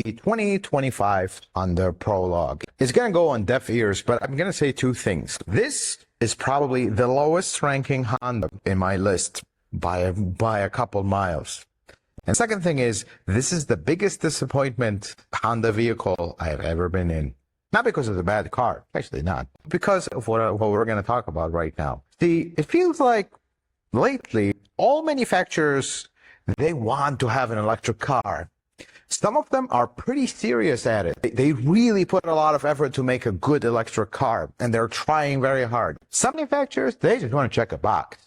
the 2025 Honda Prologue. It's going to go on deaf ears, but I'm going to say two things. This is probably the lowest ranking Honda in my list by a couple miles. And second thing is, this is the biggest disappointment Honda vehicle I have ever been in. Not because of the bad car, actually not, because of what we're going to talk about right now. See, it feels like lately, all manufacturers, they want to have an electric car. Some of them are pretty serious at it. They really put a lot of effort to make a good electric car, and they're trying very hard. Some manufacturers, they just want to check a box.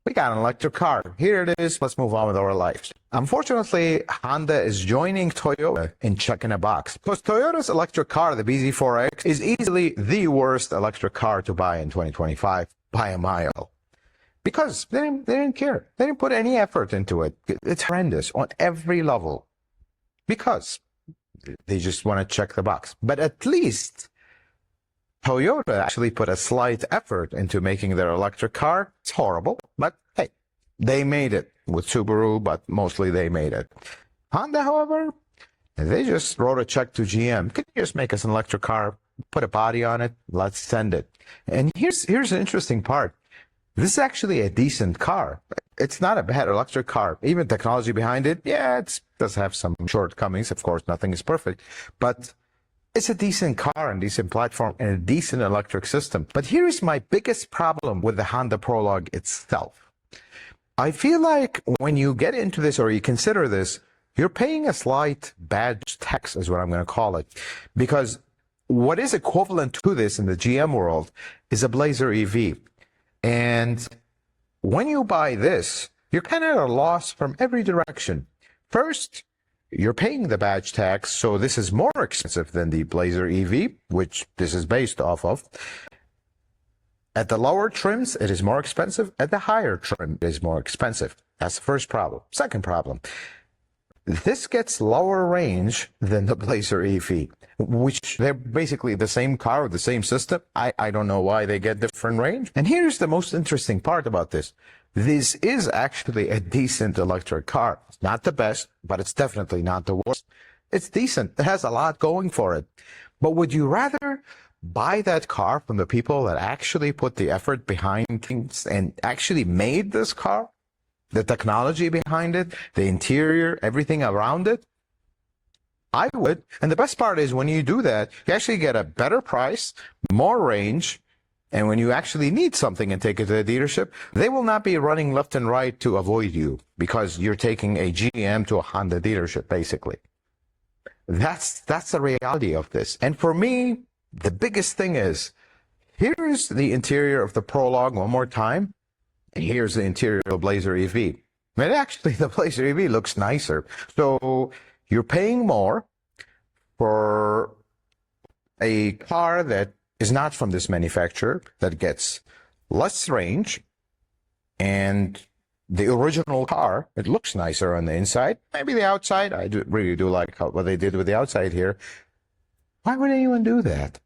We got an electric car. Here it is. Let's move on with our lives. Unfortunately, Honda is joining Toyota in checking a box. Because Toyota's electric car, the BZ4X, is easily the worst electric car to buy in 2025 by a mile. Because they didn't care. They didn't put any effort into it. It's horrendous on every level. Because they just want to check the box. But at least Toyota actually put a slight effort into making their electric car. It's horrible, but hey, they made it with Subaru, but mostly they made it. Honda, however, they just wrote a check to GM. Can you just make us an electric car, put a body on it, let's send it. And here's an interesting part. This is actually a decent car. It's not a bad electric car. Even technology behind it, yeah, it does have some shortcomings. Of course, nothing is perfect, but it's a decent car and decent platform and a decent electric system. But here is my biggest problem with the Honda Prologue itself. I feel like when you get into this or you consider this, you're paying a slight badge tax, is what I'm going to call it. Because what is equivalent to this in the GM world is a Blazer EV. And when you buy this, you're kind of at a loss from every direction. First, you're paying the badge tax, so this is more expensive than the Blazer EV, which this is based off of. At the lower trims, it is more expensive. At the higher trim, it is more expensive. That's the first problem. Second problem, this gets lower range than the Blazer EV, which they're basically the same car with the same system. I don't know why they get different range. And here's the most interesting part about this. This is actually a decent electric car. It's not the best, but it's definitely not the worst. It's decent. It has a lot going for it. But would you rather buy that car from the people that actually put the effort behind things and actually made this car? The technology behind it, the interior, everything around it? I would. And the best part is when you do that, you actually get a better price, more range, and when you actually need something and take it to the dealership, they will not be running left and right to avoid you because you're taking a GM to a Honda dealership, basically. That's the reality of this. And for me, the biggest thing is, here's the interior of the Prologue one more time. And here's the interior of the Blazer EV. But actually, the Blazer EV looks nicer. So you're paying more for a car that is not from this manufacturer, that gets less range, and the original car, it looks nicer on the inside. Maybe the outside, I really do like what they did with the outside here. Why would anyone do that?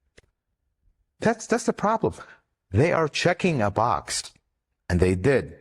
That's the problem. They are checking a box, and they did.